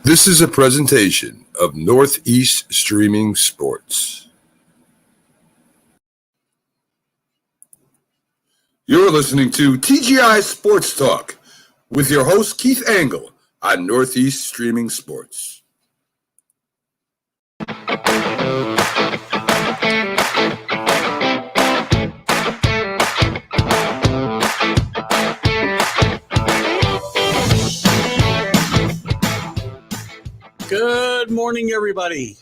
This is a presentation of Northeast Streaming Sports. You're listening to TGI Sports Talk with your host Keith Angle on Northeast Streaming Sports. Good morning, everybody.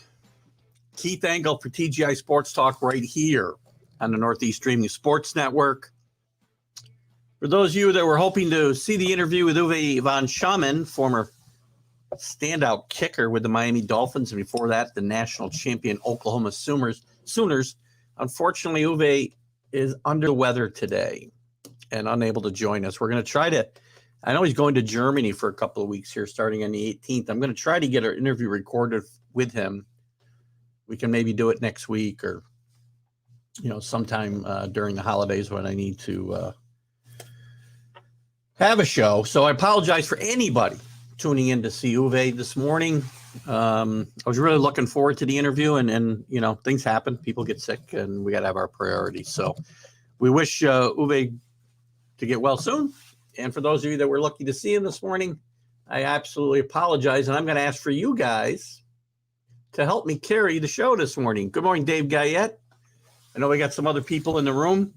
Keith Angle for TGI Sports Talk right here on the Northeast Streaming Sports Network. For those of you that were hoping to see the interview with Uwe von Schamann, former standout kicker with the Miami Dolphins, and before that, the national champion Oklahoma Sooners, unfortunately, Uwe is under the weather today and unable to join us. We're going to try to I know he's going to Germany for a couple of weeks here, starting on the 18th. I'm going to try to get our interview recorded with him. We can maybe do it next week or, sometime during the holidays when I need to have a show. So I apologize for anybody tuning in to see Uwe this morning. I was really looking forward to the interview, and things happen. People get sick, and we got to have our priorities. So we wish Uwe to get well soon. And for those of you that were lucky to see him this morning, I absolutely apologize. And I'm going to ask for you guys to help me carry the show this morning. Good morning, Dave Guyette. I know we got some other people in the room.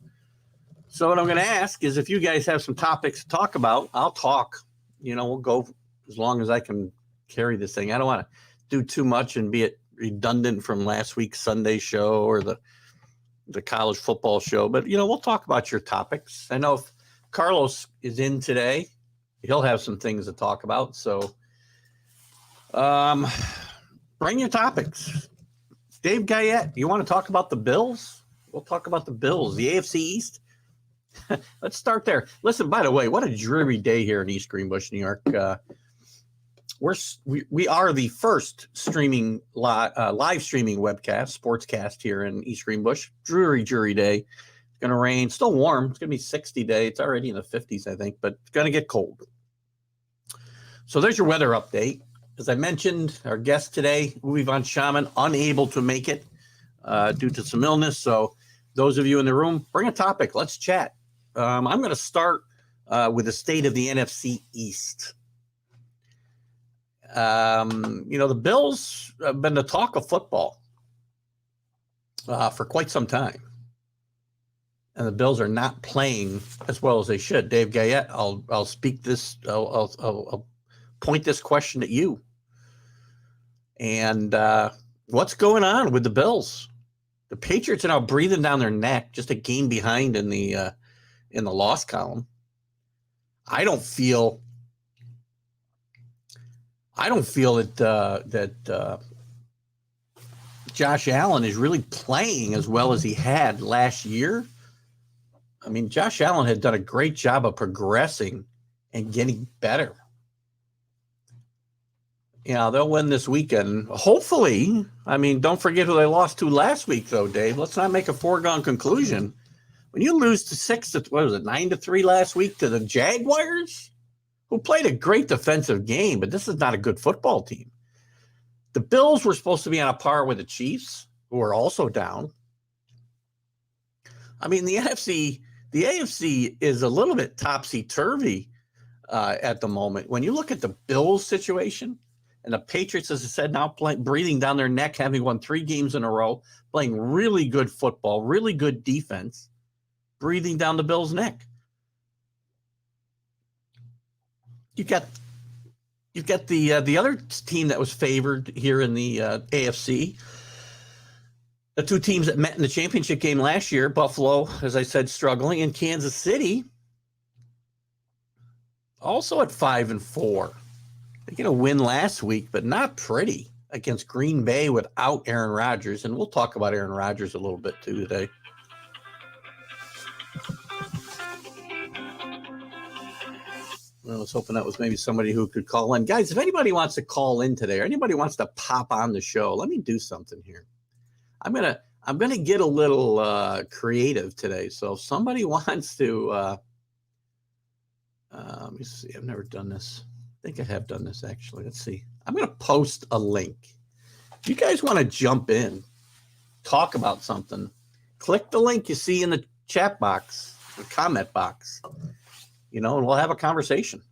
So what I'm going to ask is if you guys have some topics to talk about, I'll talk. We'll go as long as I can carry this thing. I don't want to do too much and be redundant from last week's Sunday show or the college football show. But, we'll talk about your topics. I know if Carlos is in today, he'll have some things to talk about. So bring your topics. Dave Guyette, you want to talk about the Bills? We'll talk about the Bills, the AFC East. Let's start there. Listen, by the way, what a dreary day here in East Greenbush, New York. We are the first streaming live streaming webcast, sportscast here in East Greenbush. Dreary day. Going to rain, still warm. It's going to be 60 day. It's already in the 50s, I think, but it's going to get cold. So there's your weather update. As I mentioned, our guest today, Uwe von Schamann, unable to make it due to some illness. So those of you in the room, bring a topic. Let's chat. I'm going to start with the state of the NFC East. The Bills have been the talk of football for quite some time. And the Bills are not playing as well as they should. Dave Guyette, I'll speak this. I'll point this question at you. And what's going on with the Bills? The Patriots are now breathing down their neck, just a game behind in the loss column. I don't feel that Josh Allen is really playing as well as he had last year. I mean, Josh Allen had done a great job of progressing and getting better. They'll win this weekend. Hopefully. I mean, don't forget who they lost to last week, though, Dave. Let's not make a foregone conclusion. When you lose to 9-3 last week to the Jaguars, who played a great defensive game, but this is not a good football team. The Bills were supposed to be on a par with the Chiefs, who are also down. I mean, the AFC is a little bit topsy-turvy at the moment. When you look at the Bills situation and the Patriots, as I said, now breathing down their neck, having won 3 games in a row, playing really good football, really good defense, breathing down the Bills' neck. You've got the other team that was favored here in the AFC. The 2 teams that met in the championship game last year, Buffalo, as I said, struggling, and Kansas City, also at 5-4. They get a win last week, but not pretty against Green Bay without Aaron Rodgers. And we'll talk about Aaron Rodgers a little bit too today. I was hoping that was maybe somebody who could call in. Guys, if anybody wants to call in today or anybody wants to pop on the show, let me do something here. I'm gonna get a little creative today. So if somebody wants to, let me see. I've never done this. think I have done this actually. Let's see. I'm going to post a link. If you guys want to jump in, talk about something, click the link you see in the chat box, the comment box, and we'll have a conversation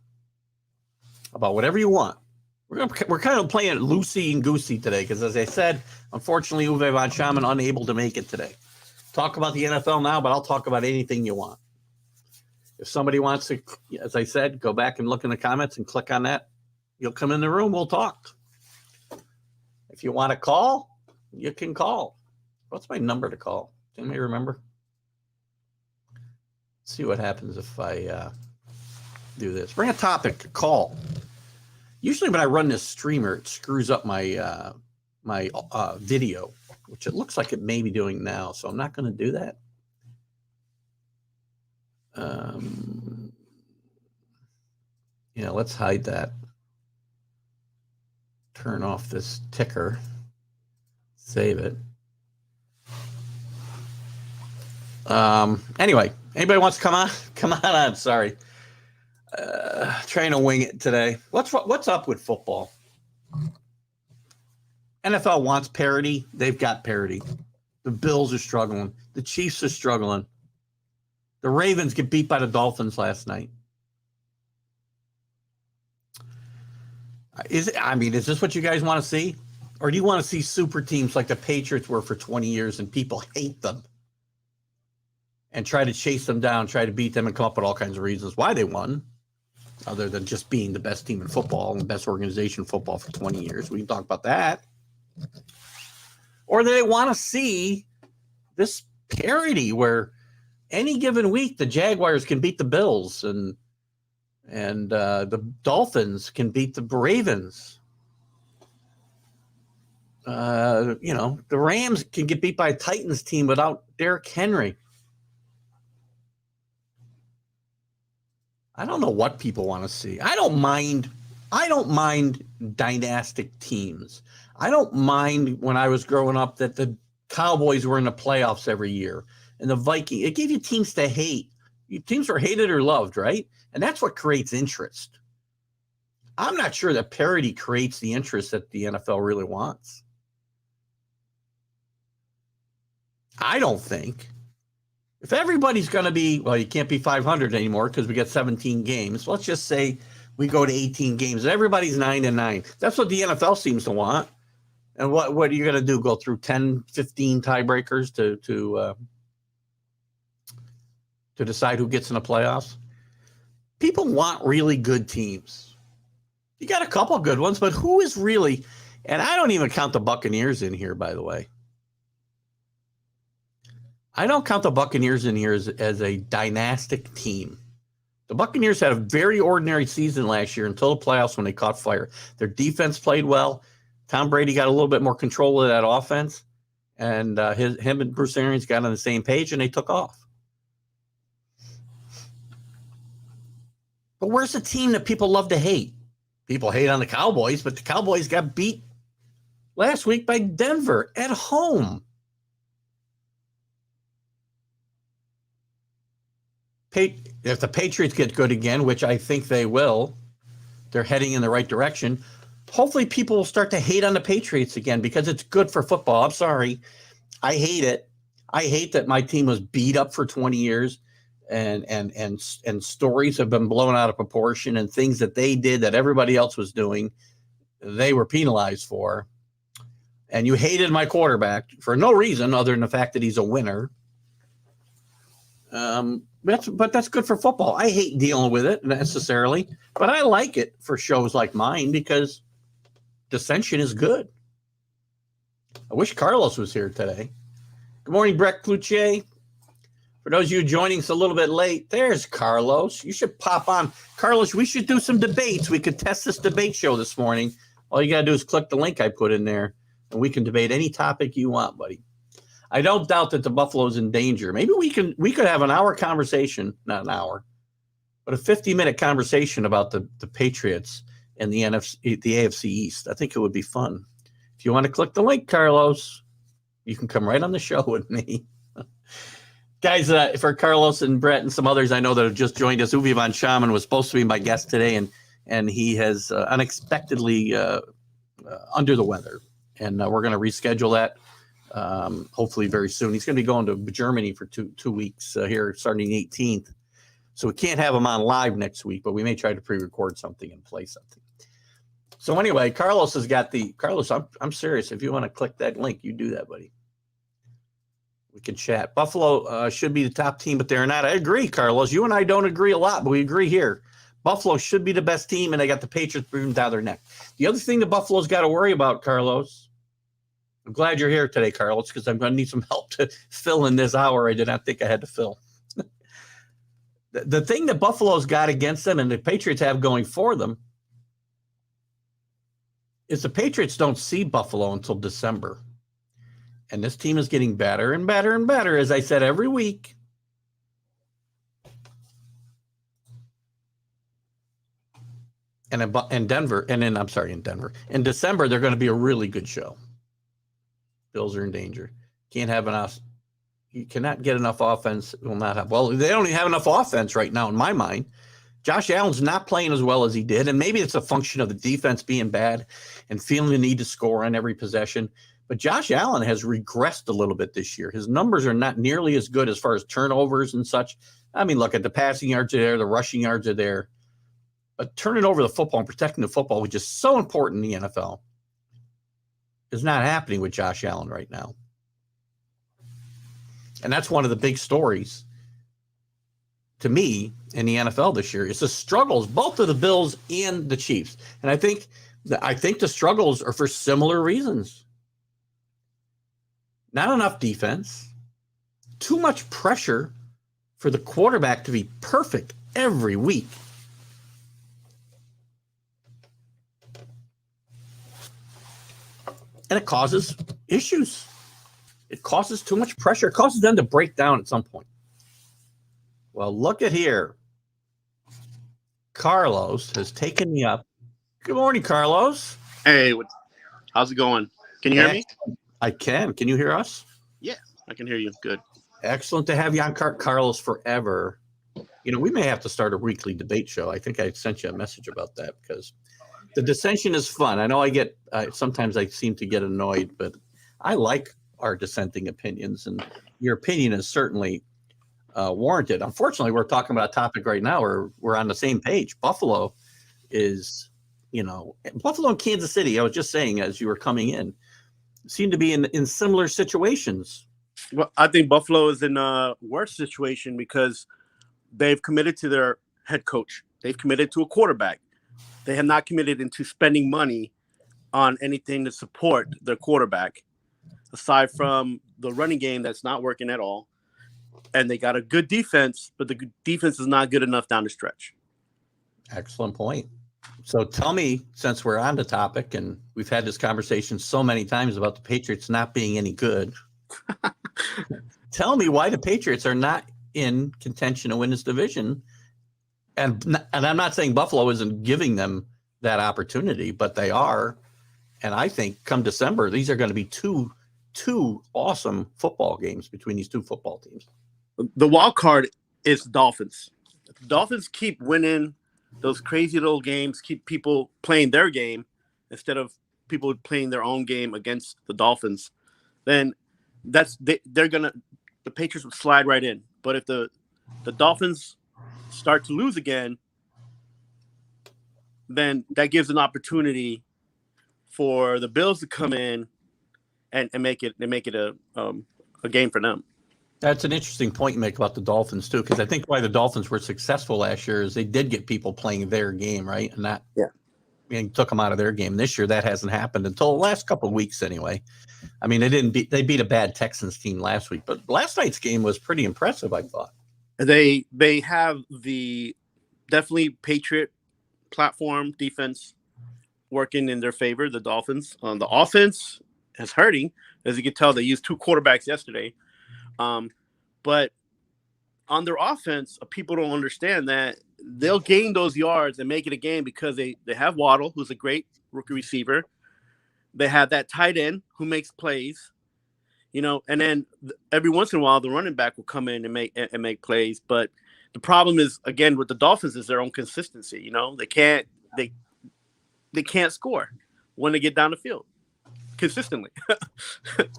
about whatever you want. We're kind of playing loosey and goosey today because, as I said, unfortunately, Uwe von Schaman unable to make it today. Talk about the NFL now, but I'll talk about anything you want. If somebody wants to, as I said, go back and look in the comments and click on that, you'll come in the room, we'll talk. If you want to call, you can call. What's my number to call? Do anybody remember? Let's see what happens if I do this. Bring a topic, call. Usually when I run this streamer, it screws up my my video, which it looks like it may be doing now, so I'm not going to do that. Let's hide that. Turn off this ticker. Save it. Anyway, anybody wants to come on? Come on. I'm sorry. Trying to wing it today. What's up with football? NFL wants parity. They've got parity. The Bills are struggling. The Chiefs are struggling. The Ravens get beat by the Dolphins last night. Is this what you guys want to see? Or do you want to see super teams like the Patriots were for 20 years and people hate them and try to chase them down, try to beat them and come up with all kinds of reasons why they won, other than just being the best team in football and the best organization in football for 20 years? We can talk about that. Or do they want to see this parity where any given week the Jaguars can beat the Bills and the Dolphins can beat the Ravens? The Rams can get beat by a Titans team without Derrick Henry. I don't know what people want to see. I don't mind dynastic teams. I don't mind when I was growing up that the Cowboys were in the playoffs every year and the Vikings. It gave you teams to hate. Teams were hated or loved, right? And that's what creates interest. I'm not sure that parity creates the interest that the NFL really wants. I don't think. If everybody's going to be, well, you can't be 500 anymore because we got 17 games. Let's just say we go to 18 games and everybody's 9-9. That's what the NFL seems to want. And what are you going to do? Go through 10, 15 tiebreakers to decide who gets in the playoffs? People want really good teams. You got a couple good ones, but who is really, and I don't even count the Buccaneers in here, by the way. I don't count the Buccaneers in here as a dynastic team. The Buccaneers had a very ordinary season last year until the playoffs when they caught fire. Their defense played well. Tom Brady got a little bit more control of that offense, and him and Bruce Arians got on the same page, and they took off. But where's the team that people love to hate? People hate on the Cowboys, but the Cowboys got beat last week by Denver at home. If the Patriots get good again, which I think they will, they're heading in the right direction. Hopefully people will start to hate on the Patriots again because it's good for football. I'm sorry. I hate it. I hate that my team was beat up for 20 years and stories have been blown out of proportion and things that they did that everybody else was doing, they were penalized for. And you hated my quarterback for no reason other than the fact that he's a winner. But that's good for football. I hate dealing with it necessarily, but I like it for shows like mine because dissension is good. I wish Carlos was here today. Good morning, Brett Cloutier. For those of you joining us a little bit late, there's Carlos. You should pop on. Carlos, we should do some debates. We could test this debate show this morning. All you got to do is click the link I put in there, and we can debate any topic you want, buddy. I don't doubt that the Buffalo's in danger. Maybe we could have an hour conversation, not an hour, but a 50-minute conversation about the Patriots and the AFC East. I think it would be fun. If you want to click the link, Carlos, you can come right on the show with me. Guys, for Carlos and Brett and some others I know that have just joined us, Uwe von Schaman was supposed to be my guest today, and and he has unexpectedly under the weather, and we're going to reschedule that hopefully very soon. He's going to be going to Germany for two weeks here starting the 18th, so we can't have him on live next week, but we may try to pre-record something and play something. So anyway, Carlos has got Carlos, I'm serious. If you want to click that link, you do that, buddy. We can chat. Buffalo should be the top team, but they're not. I agree, Carlos. You and I don't agree a lot, but we agree here. Buffalo should be the best team, and they got the Patriots breathing down their neck. The other thing that Buffalo's got to worry about, Carlos, I'm glad you're here today, Carlos, because I'm going to need some help to fill in this hour I did not think I had to fill. The thing that Buffalo's got against them and the Patriots have going for them is the Patriots don't see Buffalo until December. And this team is getting better and better and better, as I said, every week. And in Denver, in December, they're going to be a really good show. Bills are in danger. Can't have enough. You cannot get enough offense. They don't even have enough offense right now, in my mind. Josh Allen's not playing as well as he did, and maybe it's a function of the defense being bad and feeling the need to score on every possession. But Josh Allen has regressed a little bit this year. His numbers are not nearly as good as far as turnovers and such. I mean, look at the passing yards are there, the rushing yards are there. But turning over the football and protecting the football, which is so important in the NFL, is not happening with Josh Allen right now. And that's one of the big stories to me in the NFL this year. It's the struggles, both of the Bills and the Chiefs. And I think the struggles are for similar reasons. Not enough defense, too much pressure for the quarterback to be perfect every week. And it causes issues. It causes too much pressure. It causes them to break down at some point. Well, look at here. Carlos has taken me up. Good morning, Carlos. Hey, how's it going? Can you hear me? I can. Can you hear us? Yeah, I can hear you. Good. Excellent to have you on, Carlos, forever. You know, we may have to start a weekly debate show. I think I sent you a message about that because the dissension is fun. I know sometimes I seem to get annoyed, but I like our dissenting opinions, and your opinion is certainly warranted. Unfortunately, we're talking about a topic right now where we're on the same page. Buffalo and Kansas City, I was just saying as you were coming in, seem to be in similar situations. Well, I think Buffalo is in a worse situation because they've committed to their head coach. They've committed to a quarterback. They have not committed into spending money on anything to support their quarterback, aside from the running game that's not working at all. And they got a good defense, but the defense is not good enough down the stretch. Excellent point. So tell me, since we're on the topic, and we've had this conversation so many times about the Patriots not being any good, tell me why the Patriots are not in contention to win this division. And I'm not saying Buffalo isn't giving them that opportunity, but they are. And I think come December, these are going to be two awesome football games between these two football teams. The wild card is the Dolphins. If the Dolphins keep winning those crazy little games, keep people playing their game instead of people playing their own game against the Dolphins, then the Patriots would slide right in. But if the Dolphins start to lose again, then that gives an opportunity for the Bills to come in and make it a game for them. That's an interesting point you make about the Dolphins too, because I think why the Dolphins were successful last year is they did get people playing their game, right? And that took them out of their game. This year that hasn't happened until the last couple of weeks anyway. I mean, they beat a bad Texans team last week, but last night's game was pretty impressive, I thought. They have the definitely Patriot platform defense working in their favor, the Dolphins. The offense is hurting. As you can tell, they used two quarterbacks yesterday. But on their offense, people don't understand that they'll gain those yards and make it a game because they have Waddle, who's a great rookie receiver. They have that tight end who makes plays, and then every once in a while the running back will come in and make plays. But the problem is, again, with the Dolphins is their own consistency. They can't they can't score when they get down the field consistently.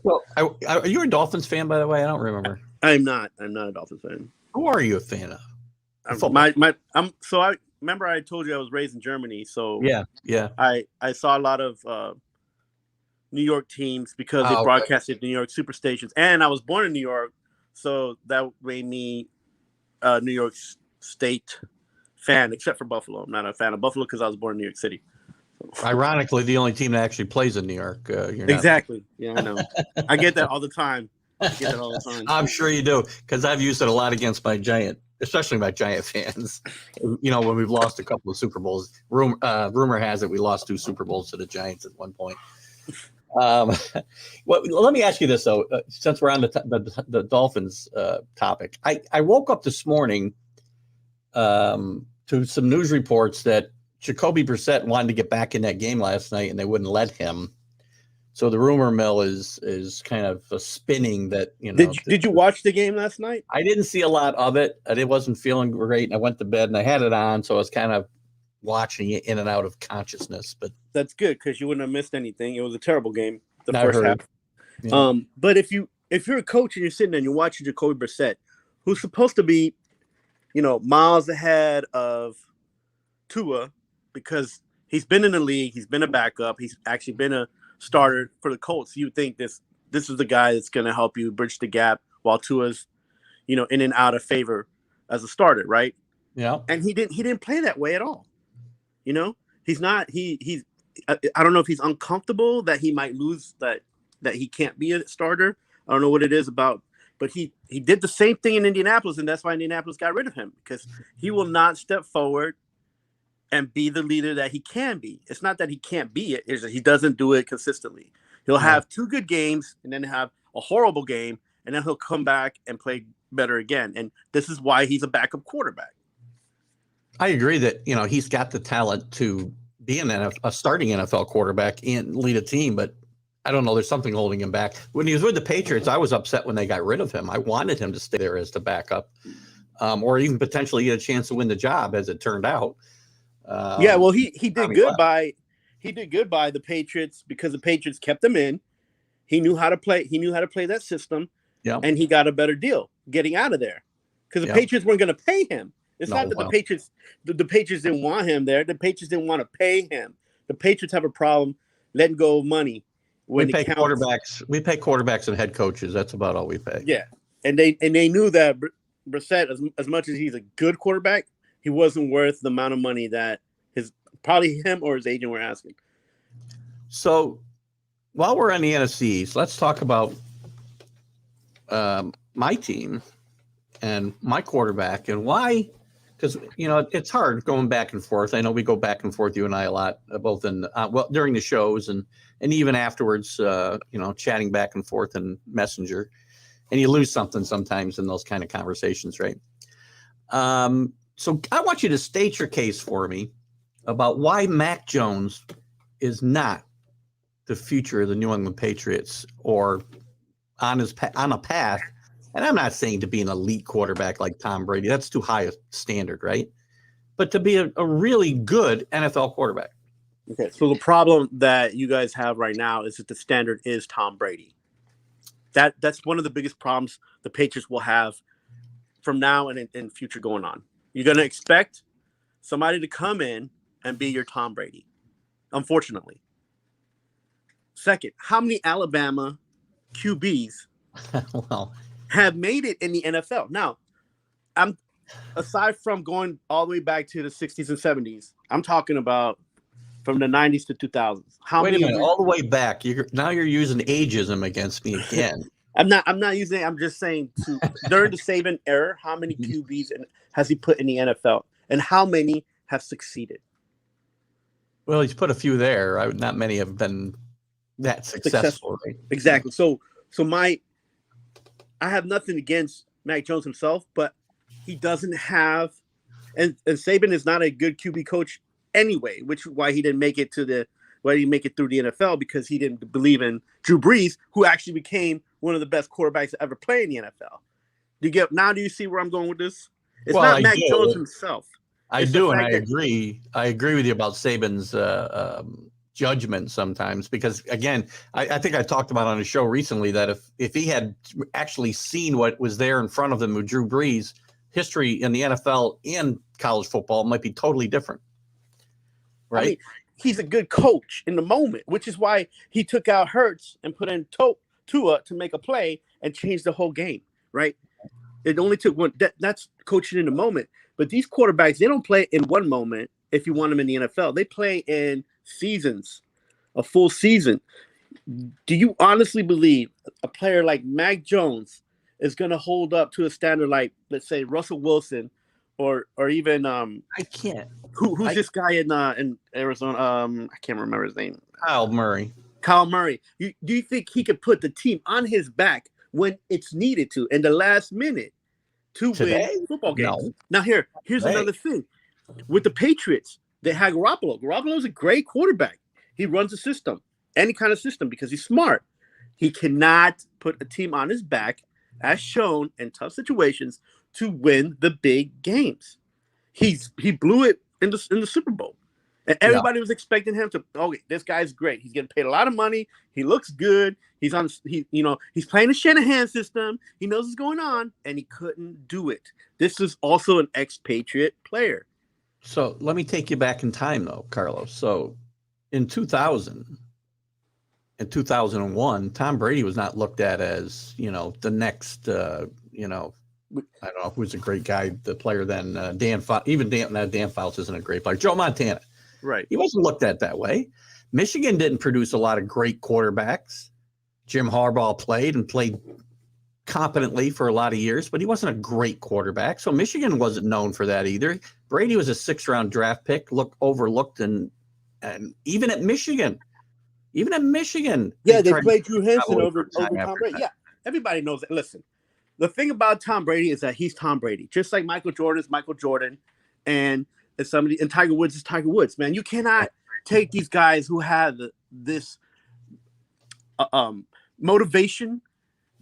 Well, are you a Dolphins fan, by the way? I don't remember. I'm not a Dolphins fan. Who are you a fan of? I remember I told you I was raised in Germany, so yeah. I saw a lot of New York teams because they broadcasted New York superstations, and I was born in New York, so that made me a New York State fan, except for Buffalo. I'm not a fan of Buffalo because I was born in New York City. So. Ironically, the only team that actually plays in New York. Exactly. Yeah, I know. I get that all the time. I'm sure you do, because I've used it a lot against especially my Giant fans. When we've lost a couple of Super Bowls. Rumor has it we lost 2 Super Bowls to the Giants at one point. Well, let me ask you this though, since we're on the Dolphins topic. I woke up this morning to some news reports that Jacoby Brissett wanted to get back in that game last night, and they wouldn't let him. So the rumor mill is kind of spinning that, Did you watch the game last night? I didn't see a lot of it. I wasn't feeling great, and I went to bed, and I had it on, so I was kind of watching it in and out of consciousness. But that's good because you wouldn't have missed anything. It was a terrible game, the first half. Yeah. But if you're a coach and you're sitting there and you're watching Jacoby Brissett, who's supposed to be, miles ahead of Tua because he's been in the league, he's been a backup, he's actually been a starter for the Colts. You think this is the guy that's going to help you bridge the gap while Tua's, in and out of favor as a starter, right? Yeah. And he didn't play that way at all. He's not. He's. I don't know if he's uncomfortable that he might lose that he can't be a starter. I don't know what it is about, but he did the same thing in Indianapolis, and that's why Indianapolis got rid of him because he will not step forward and be the leader that he can be. It's not that he can't be it; it's that he doesn't do it consistently. He'll have 2 good games and then have a horrible game, and then he'll come back and play better again. And this is why he's a backup quarterback. I agree that he's got the talent to be a starting NFL quarterback and lead a team, but I don't know. There's something holding him back. When he was with the Patriots, I was upset when they got rid of him. I wanted him to stay there as the backup, or even potentially get a chance to win the job, as it turned out. Well, he did good by the Patriots because the Patriots kept him in. He knew how to play. He knew how to play that system, and he got a better deal getting out of there because the Patriots weren't going to pay him. It's not that the Patriots didn't want him there. The Patriots didn't want to pay him. The Patriots have a problem letting go of money when we pay quarterbacks. We pay quarterbacks and head coaches. That's about all we pay. Yeah, and they knew that Brissett, as much as he's a good quarterback, he wasn't worth the amount of money that probably him or his agent were asking. So, while we're on the NFCs, let's talk about my team and my quarterback and why. Because, it's hard going back and forth. I know we go back and forth, you and I, a lot, both in during the shows and even afterwards, chatting back and forth in Messenger. And you lose something sometimes in those kind of conversations, right? So I want you to state your case for me about why Mac Jones is not the future of the New England Patriots or on a path. And I'm not saying to be an elite quarterback like Tom Brady. That's too high a standard, right? But to be a really good NFL quarterback. Okay, so the problem that you guys have right now is that the standard is Tom Brady. That's one of the biggest problems the Patriots will have from now and in future going on. You're going to expect somebody to come in and be your Tom Brady, unfortunately. Second, how many Alabama QBs have made it in the NFL? Now, I'm aside from going all the way back to the 60s and 70s, I'm talking about from the 90s to 2000s. Wait a minute, all the way back. Now you're using ageism against me again. I'm not using it. I'm just saying during the Saban era, how many QBs has he put in the NFL, and how many have succeeded? Well, he's put a few there. Not many have been that successful. Right? Exactly. So I have nothing against Mac Jones himself, but he doesn't have, and Saban is not a good QB coach anyway, which is why he didn't make it through the NFL, because he didn't believe in Drew Brees, who actually became one of the best quarterbacks to ever play in the NFL. Do you see where I'm going with this? It's not Mac Jones himself. I It's the do, and fact I that agree. I agree with you about Saban's judgment sometimes, because again, I think I talked about on a show recently that if he had actually seen what was there in front of him with Drew Brees, history in the NFL and college football might be totally different. Right? I mean, he's a good coach in the moment, which is why he took out Hurts and put in Tua to make a play and change the whole game. Right? It only took one. That's coaching in the moment. But these quarterbacks, they don't play in one moment. If you want them in the NFL, they play in seasons, a full season. Do you honestly believe a player like Mac Jones is going to hold up to a standard like, let's say, Russell Wilson, or even I can't. who's this guy in Arizona? I can't remember his name. Kyle Murray. Kyle Murray. Do you think he could put the team on his back when it's needed to in the last minute to Today? win football games? No. Now here's another thing. With the Patriots, they had Garoppolo. Garoppolo's a great quarterback. He runs a system, any kind of system, because he's smart. He cannot put a team on his back, as shown in tough situations, to win the big games. He blew it in the Super Bowl. And everybody was expecting him to, okay, this guy's great. He's getting paid a lot of money. He looks good. He's playing the Shanahan system. He knows what's going on, and he couldn't do it. This is also an expatriate player. So let me take you back in time, though, Carlos. So in 2000 and 2001, Tom Brady was not looked at as, the next, I don't know who's a great guy, the player then, Dan Fouts isn't a great player. Joe Montana. Right. He wasn't looked at that way. Michigan didn't produce a lot of great quarterbacks. Jim Harbaugh played competently for a lot of years, but he wasn't a great quarterback. So Michigan wasn't known for that either. Brady was a 6th-round draft pick, overlooked, and even at Michigan. Yeah, they played Drew Henson over Tom Brady. That. Yeah, everybody knows that. Listen, the thing about Tom Brady is that he's Tom Brady, just like Michael Jordan is Michael Jordan, and Tiger Woods is Tiger Woods. Man, you cannot take these guys who have this motivation,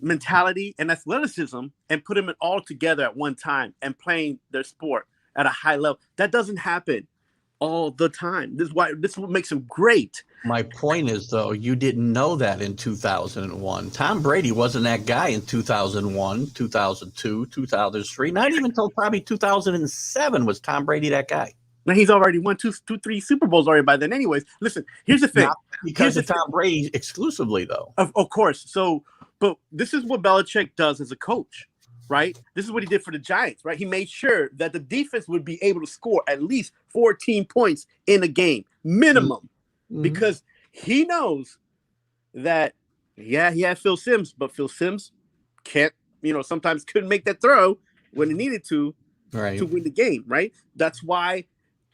mentality, and athleticism and put them all together at one time and playing their sport at a high level. That doesn't happen all the time. This is what makes them great. My point is, though, you didn't know that in 2001. Tom Brady wasn't that guy in 2001, 2002, 2003. Not even until probably 2007 was Tom Brady that guy. Now he's already won 3 Super Bowls already by then. Anyways, listen, here's the thing. Not because of Tom Brady exclusively, though. Of course. So, but this is what Belichick does as a coach, right? This is what he did for the Giants, right? He made sure that the defense would be able to score at least 14 points in a game, minimum, because he knows that, he had Phil Simms, but Phil Simms can't, sometimes couldn't make that throw when he needed to win the game, right? That's why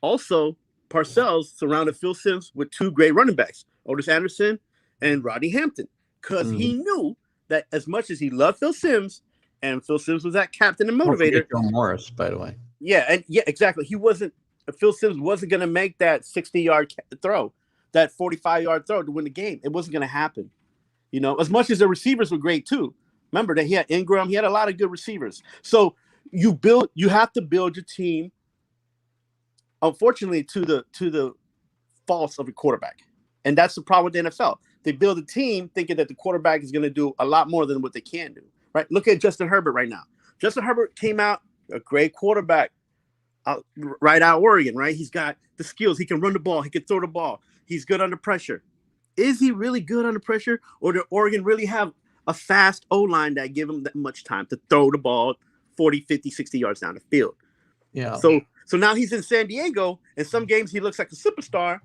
also Parcells surrounded Phil Simms with 2 great running backs, Otis Anderson and Rodney Hampton, because he knew that as much as he loved Phil Simms, and Phil Simms was that captain and motivator. Joe Morris, by the way. Yeah, exactly. Phil Simms wasn't going to make that 60-yard throw, that 45-yard throw to win the game. It wasn't going to happen. As much as the receivers were great too. Remember that he had Ingram, he had a lot of good receivers. So you have to build your team, unfortunately, to the faults of a quarterback. And that's the problem with the NFL. They build a team thinking that the quarterback is going to do a lot more than what they can do. Right? Look at Justin Herbert right now. Justin Herbert came out a great quarterback right out of Oregon, right? He's got the skills. He can run the ball. He can throw the ball. He's good under pressure. Is he really good under pressure? Or did Oregon really have a fast O-line that give him that much time to throw the ball 40, 50, 60 yards down the field? Yeah. So now he's in San Diego. In some games, he looks like a superstar,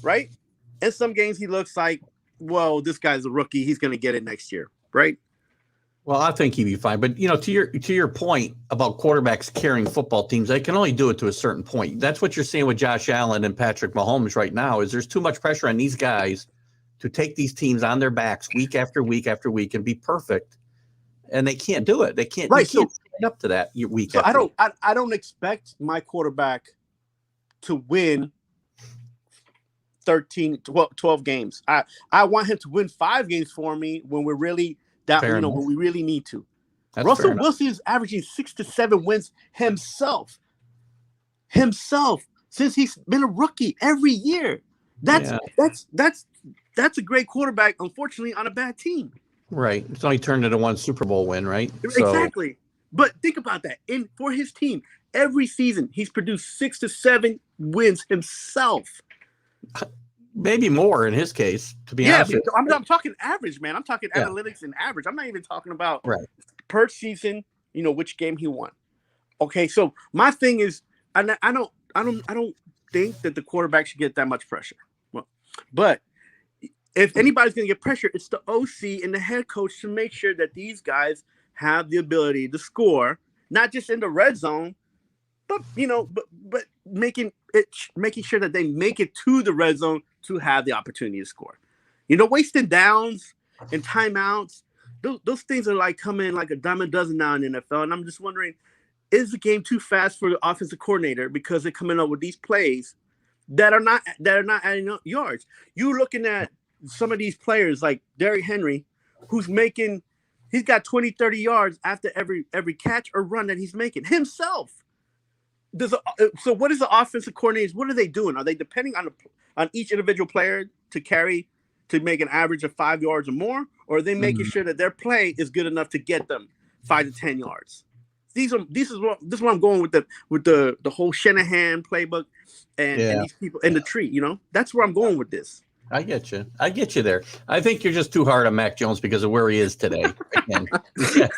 right? In some games, he looks like, well, this guy's a rookie. He's going to get it next year, right? Well, I think he'd be fine. But, to your point about quarterbacks carrying football teams, they can only do it to a certain point. That's what you're seeing with Josh Allen and Patrick Mahomes right now, is there's too much pressure on these guys to take these teams on their backs week after week after week and be perfect. And they can't do it. They can't, right, stand up to that week so after week. I don't expect my quarterback to win 13, 12 games. I want him to win 5 games for me when we're really when we really need to. That's Russell Wilson is averaging 6 to 7 wins himself. himself since he's been a rookie every year. That's a great quarterback, unfortunately, on a bad team. Right. It's only turned into one Super Bowl win, right? Exactly. But think about that. For his team, every season he's produced 6 to 7 wins himself. Maybe more in his case, to be honest. Yeah, I'm talking average, man. I'm talking analytics and average. I'm not even talking about per season, which game he won. Okay, so my thing is, I don't think that the quarterback should get that much pressure. Well, but if anybody's going to get pressure, it's the OC and the head coach to make sure that these guys have the ability to score, not just in the red zone, but but making sure that they make it to the red zone to have the opportunity to score. Wasting downs and timeouts, those things are like coming like a dime a dozen now in the NFL. And I'm just wondering, is the game too fast for the offensive coordinator because they're coming up with these plays that are not adding up yards? You're looking at some of these players like Derrick Henry, he's got 20, 30 yards after every catch or run that he's making himself. So what is the offensive coordinators? What are they doing? Are they depending on each individual player to make an average of 5 yards or more? Or are they making sure that their play is good enough to get them 5 to 10 yards? This is what I'm going with the whole Shanahan playbook and these people in the tree. That's where I'm going with this. I get you there. I think you're just too hard on Mac Jones because of where he is today. You got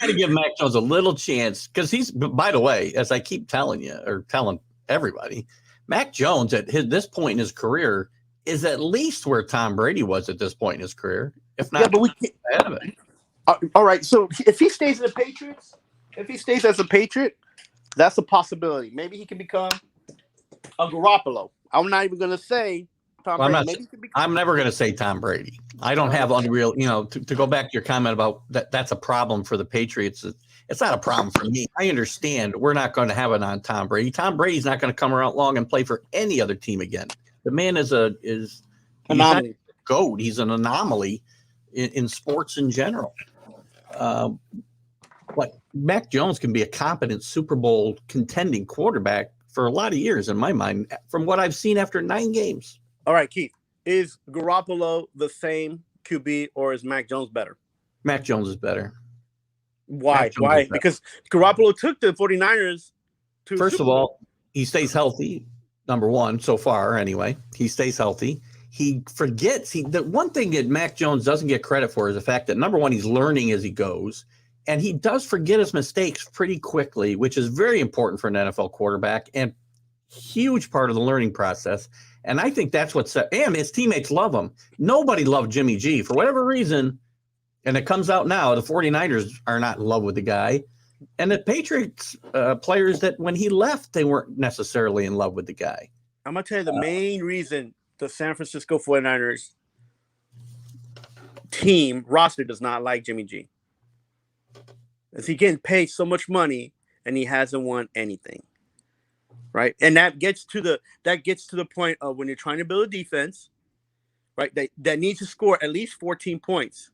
to give Mac Jones a little chance because by the way, as I keep telling you or telling everybody, Mac Jones at this point in his career is at least where Tom Brady was at this point in his career, if not but we can't ahead of it. All right, so if he stays in the Patriots, if he stays as a Patriot, that's a possibility. Maybe he can become a Garoppolo. I'm not even going to say Tom Brady. I'm never going to say Tom Brady. I don't have unreal, to go back to your comment about that's a problem for the Patriots. It's not a problem for me. I understand we're not going to have it on Tom Brady. Tom Brady's not going to come around long and play for any other team again. The man is anomaly. GOAT. He's an anomaly in sports in general. But Mac Jones can be a competent Super Bowl contending quarterback for a lot of years in my mind, from what I've seen after 9 games. All right, Keith, is Garoppolo the same QB or is Mac Jones better? Mac Jones is better. Why? Why? Because Garoppolo took the 49ers to First of all, he stays healthy, number one, so far anyway. He stays healthy. He forgets. The one thing that Mac Jones doesn't get credit for is the fact that, number one, he's learning as he goes. And he does forget his mistakes pretty quickly, which is very important for an NFL quarterback and huge part of the learning process. And I think that's what's – and his teammates love him. Nobody loved Jimmy G. For whatever reason, and it comes out now, the 49ers are not in love with the guy. And the Patriots players that when he left, they weren't necessarily in love with the guy. I'm going to tell you the main reason the San Francisco 49ers team roster does not like Jimmy G. Is he getting paid so much money and he hasn't won anything, right? And that gets to the point of when you're trying to build a defense, right? That needs to score at least 14 points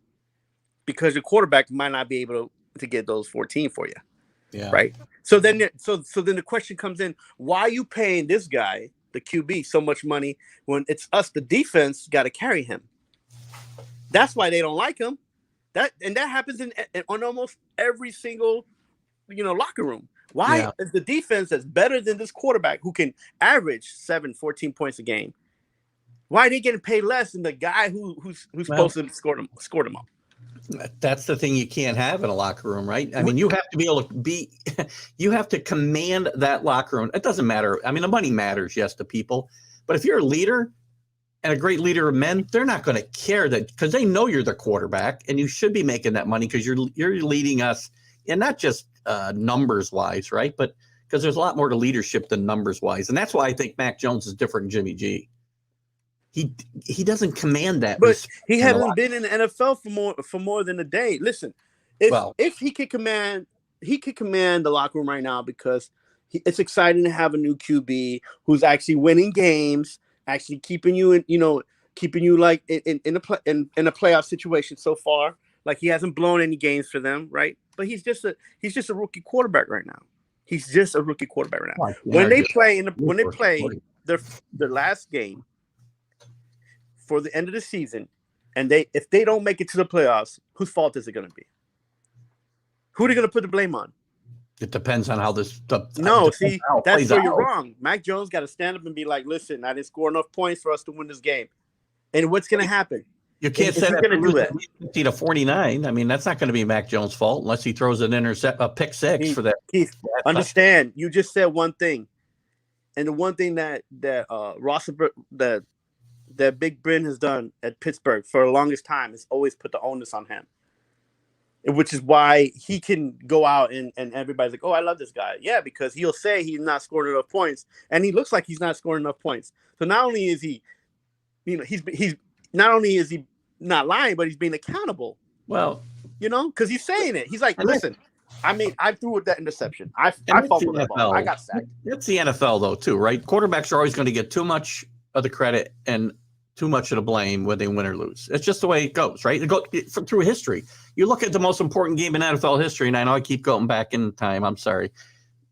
because your quarterback might not be able to get those 14 for you, right? So then the question comes in: why are you paying this guy, the QB, so much money when it's us, the defense, got to carry him? That's why they don't like him. That happens on almost every single, locker room. Why is the defense that's better than this quarterback who can average 14 points a game? Why are they getting paid less than the guy who's supposed to score them up? That's the thing you can't have in a locker room, right? I mean, you have to be able to you have to command that locker room. It doesn't matter. I mean, the money matters, yes, to people, but if you're a leader and a great leader of men, they're not going to care that because they know you're the quarterback and you should be making that money because you're leading us, and not just numbers wise, right? But because there's a lot more to leadership than numbers wise, and that's why I think Mac Jones is different than Jimmy G. He doesn't command that, but he hasn't been in the NFL for more than a day. Listen, if he could command the locker room right now because it's exciting to have a new QB who's actually winning games. Actually keeping you like in a playoff situation so far. Like he hasn't blown any games for them, right? But he's just a rookie quarterback right now. He's just a rookie quarterback right now. Well, When they just- play their last game for the end of the season, and if they don't make it to the playoffs, whose fault is it going to be? Who are they going to put the blame on? It depends on how this. No, see, that's where you're out. wrong. Mac Jones got to stand up and be like, "Listen, I didn't score enough points for us to win this game." And what's going to happen? You can't Is say he that gonna do that? 50 to 49. I mean, that's not going to be Mac Jones' fault unless he throws a pick six for that. Keith, understand? You just said one thing, and the one thing that Big Ben has done at Pittsburgh for the longest time is always put the onus on him, which is why he can go out and everybody's like, "Oh, I love this guy." Yeah, because he'll say he's not scoring enough points, and he looks like he's not scoring enough points. So not only is he, he's not only is he not lying, but he's being accountable. Well, because he's saying it. He's like, "Listen, I threw that interception. I that's fumbled the that ball. NFL. I got sacked." That's the NFL, though, too, right? Quarterbacks are always going to get too much of the credit and too much of the blame when they win or lose. It's just the way it goes, right? Through history. You look at the most important game in NFL history, and I know I keep going back in time. I'm sorry.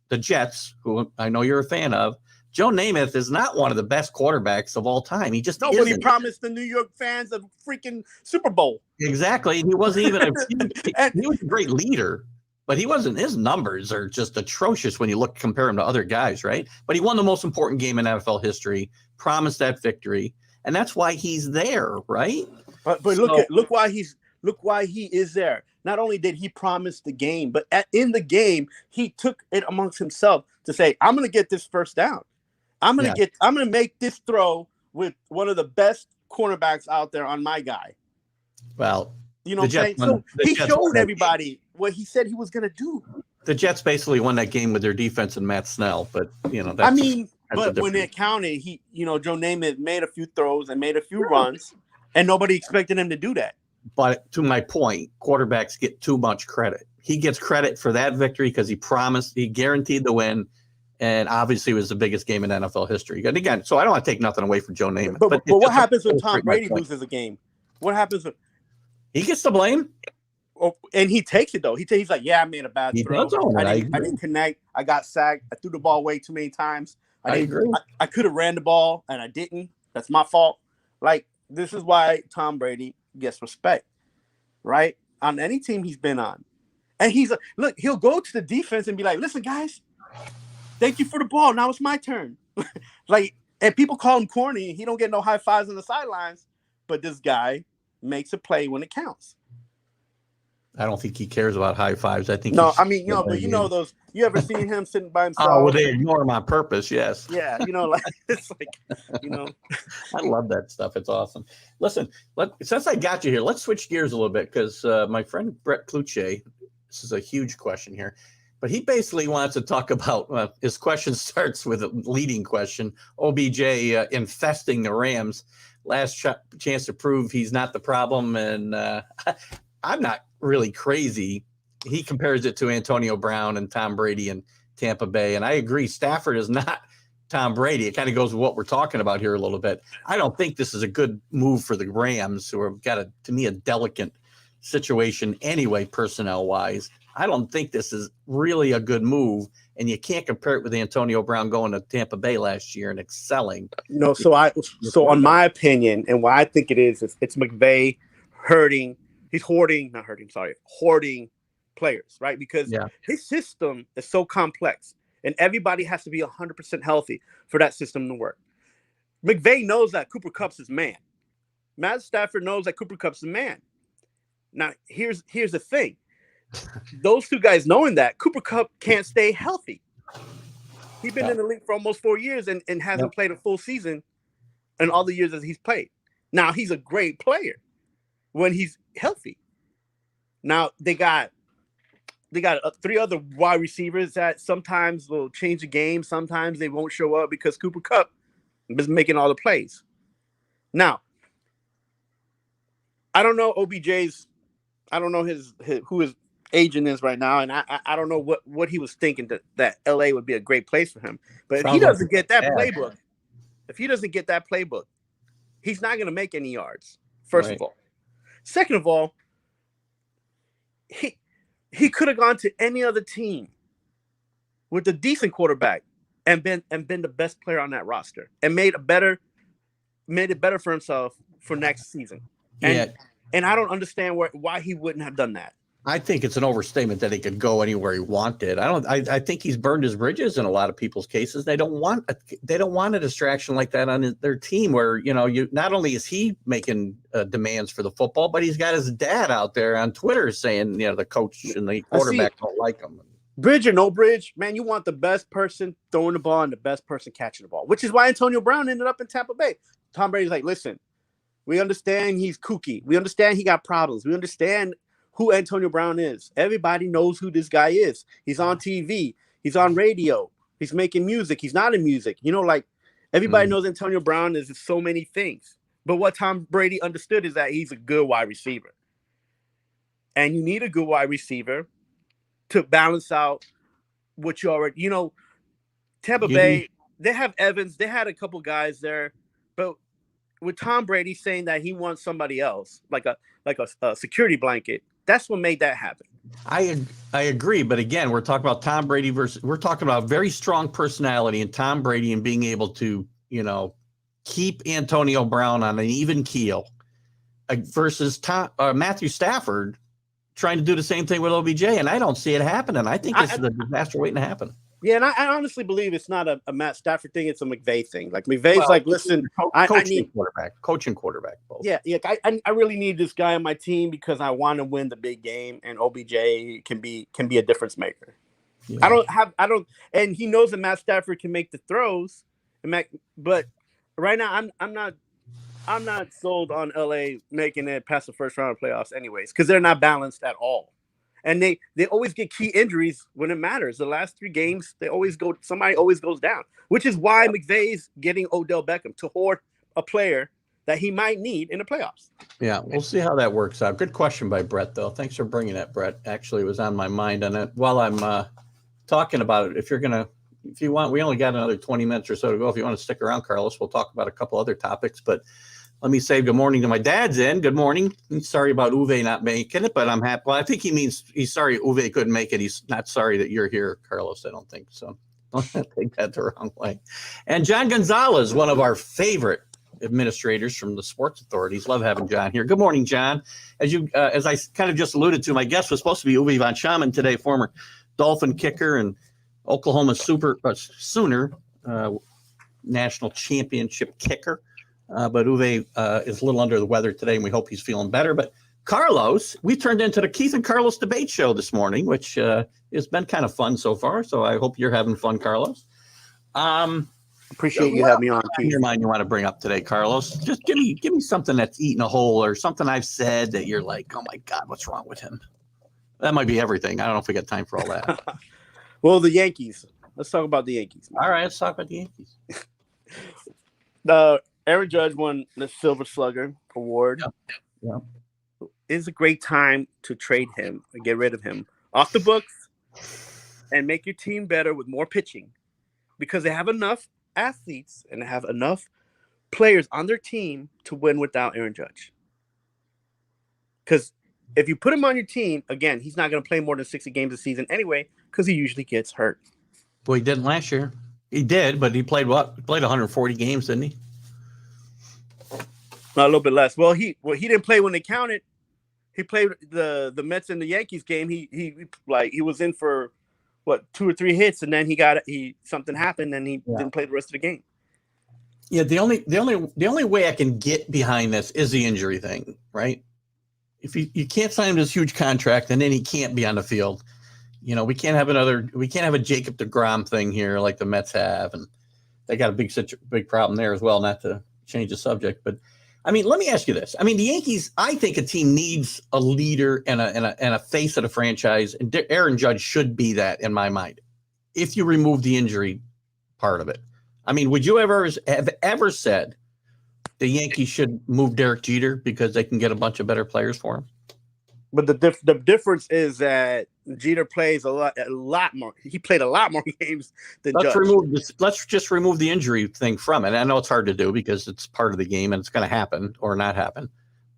The Jets, who I know you're a fan of, Joe Namath is not one of the best quarterbacks of all time. He just Nobody isn't. promised the New York fans a freaking Super Bowl. Exactly. He wasn't even he was a great leader, but he wasn't. His numbers are just atrocious when you compare him to other guys, right? But he won the most important game in NFL history, promised that victory, and that's why he's there, right? But look why he is there. Not only did he promise the game, but in the game he took it amongst himself to say, "I'm going to get this first down. I'm going to make this throw with one of the best cornerbacks out there on my guy." Well, you know what I'm saying? So he showed everybody what he said he was going to do. The Jets basically won that game with their defense and Matt Snell, but that's, but when it counted, Joe Namath made a few throws and made a few runs, and nobody expected him to do that. But to my point, quarterbacks get too much credit. He gets credit for that victory because he guaranteed the win, and obviously it was the biggest game in NFL history. And again, so I don't want to take nothing away from Joe Namath. But what happens when Tom Brady loses a game? What happens when he gets the blame? Oh, and he takes it though. He's like, "Yeah, I made a bad throw. I didn't connect. I got sacked. I threw the ball way too many times. I agree. I could have ran the ball and I didn't. That's my fault." Like, this is why Tom Brady gets respect, right? On any team he's been on. And he'll go to the defense and be like, "Listen, guys, thank you for the ball. Now it's my turn." And people call him corny. He don't get no high fives on the sidelines, but this guy makes a play when it counts. I don't think he cares about high fives. I think but those. You ever seen him sitting by himself? Oh, well, they ignore him on purpose. Yes. Yeah, it's like. I love that stuff. It's awesome. Listen, since I got you here, let's switch gears a little bit because my friend Brett Kluche, this is a huge question here, but he basically wants to talk about. His question starts with a leading question: OBJ infesting the Rams. Last chance to prove he's not the problem, and I'm not really crazy. He compares it to Antonio Brown and Tom Brady and Tampa Bay. And I agree. Stafford is not Tom Brady. It kind of goes with what we're talking about here a little bit. I don't think this is a good move for the Rams, who have got to me, a delicate situation anyway, personnel wise. I don't think this is really a good move. And you can't compare it with Antonio Brown going to Tampa Bay last year and excelling. No. So on my opinion, and why I think it is it's McVay hoarding players, right? Because his system is so complex and everybody has to be 100% healthy for that system to work. McVay knows that Cooper Kupp's his man. Matt Stafford knows that Cooper Kupp's the man. Now, here's the thing. Those two guys knowing that, Cooper Kupp can't stay healthy. He's been in the league for almost 4 years and hasn't played a full season in all the years that he's played. Now, he's a great player when he's healthy. Now, they got 3 other wide receivers that sometimes will change the game. Sometimes they won't show up because Cooper Kupp is making all the plays. Now, I don't know I don't know who his agent is right now, and I don't know what he was thinking that LA would be a great place for him. But if he doesn't get that playbook, he's not going to make any yards. First of all. Second of all, he could have gone to any other team with a decent quarterback and been the best player on that roster and made it better for himself for next season. And I don't understand why he wouldn't have done that. I think it's an overstatement that he could go anywhere he wanted. I think he's burned his bridges in a lot of people's cases. They don't want a distraction like that on their team where, you not only is he making demands for the football, but he's got his dad out there on Twitter saying, the coach and the quarterback don't like him. Bridge or no bridge, man, you want the best person throwing the ball and the best person catching the ball, which is why Antonio Brown ended up in Tampa Bay. Tom Brady's like, listen, we understand he's kooky. We understand he got problems. We understand who Antonio Brown is. Everybody knows who this guy is. He's on TV. He's on radio. He's making music. He's not in music. Everybody knows Antonio Brown is so many things. But what Tom Brady understood is that he's a good wide receiver. And you need a good wide receiver to balance out what you already, Tampa Bay, they have Evans. They had a couple guys there. But with Tom Brady saying that he wants somebody else, like a security blanket, that's what made that happen. I agree, but again, we're talking about Tom Brady we're talking about very strong personality and Tom Brady and being able to, keep Antonio Brown on an even keel versus Matthew Stafford trying to do the same thing with OBJ, and I don't see it happening. I think this is a disaster waiting to happen. Yeah, and I honestly believe it's not a Matt Stafford thing; it's a McVay thing. Like McVay's listen, I need coaching quarterback. Both. Yeah. I really need this guy on my team because I want to win the big game, and OBJ can be a difference maker. Yeah. And he knows that Matt Stafford can make the throws, but right now I'm not sold on LA making it past the first round of playoffs, anyways, because they're not balanced at all. And they always get key injuries when it matters. The last 3 games, somebody always goes down, which is why McVay's getting Odell Beckham to hoard a player that he might need in the playoffs. Yeah, we'll see how that works out. Good question by Brett, though. Thanks for bringing that, Brett. Actually, it was on my mind on it while I'm talking about it. If you want, we only got another 20 minutes or so to go. If you want to stick around, Carlos, we'll talk about a couple other topics, but let me say good morning to my dad's in. Good morning. He's sorry about Uwe not making it, but I'm happy. Well, I think he means he's sorry Uwe couldn't make it. He's not sorry that you're here, Carlos. I don't think so. Don't take that the wrong way. And John Gonzalez, one of our favorite administrators from the sports authorities. Love having John here. Good morning, John. As I kind of just alluded to, my guest was supposed to be Uwe von Schamann today, former Dolphin kicker and Oklahoma Sooner national championship kicker. But Uwe is a little under the weather today, and we hope he's feeling better. But Carlos, we turned into the Keith and Carlos debate show this morning, which has been kind of fun so far. So I hope you're having fun, Carlos. Appreciate you having me on. In your mind, you want to bring up today, Carlos? Just give me something that's eating a hole or something I've said that you're like, oh my God, what's wrong with him? That might be everything. I don't know if we got time for all that. Well, the Yankees. Let's talk about the Yankees. All right, let's talk about the Yankees. Aaron Judge won the Silver Slugger Award. Yeah. It's a great time to trade him and get rid of him off the books and make your team better with more pitching because they have enough athletes and they have enough players on their team to win without Aaron Judge. Because if you put him on your team, again, he's not going to play more than 60 games a season anyway because he usually gets hurt. Well, he didn't last year. He did, but he played what? He played 140 games, didn't he? Not a little bit less. Well, he didn't play when they counted. He played the Mets and the Yankees game. He was in for what 2 or 3 hits, and then something happened, and he didn't play the rest of the game. Yeah, the only way I can get behind this is the injury thing, right? If you can't sign him to this huge contract, and then he can't be on the field, we can't have a Jacob deGrom thing here like the Mets have, and they got a big problem there as well. Not to change the subject, but I mean, let me ask you this. I mean, the Yankees, I think a team needs a leader and a face of the franchise, and Aaron Judge should be that in my mind. If you remove the injury part of it, I mean, would you have ever said the Yankees should move Derek Jeter because they can get a bunch of better players for him? But the difference is that Jeter plays a lot more. He played a lot more games than Judge. Let's just remove the injury thing from it. I know it's hard to do because it's part of the game and it's going to happen or not happen.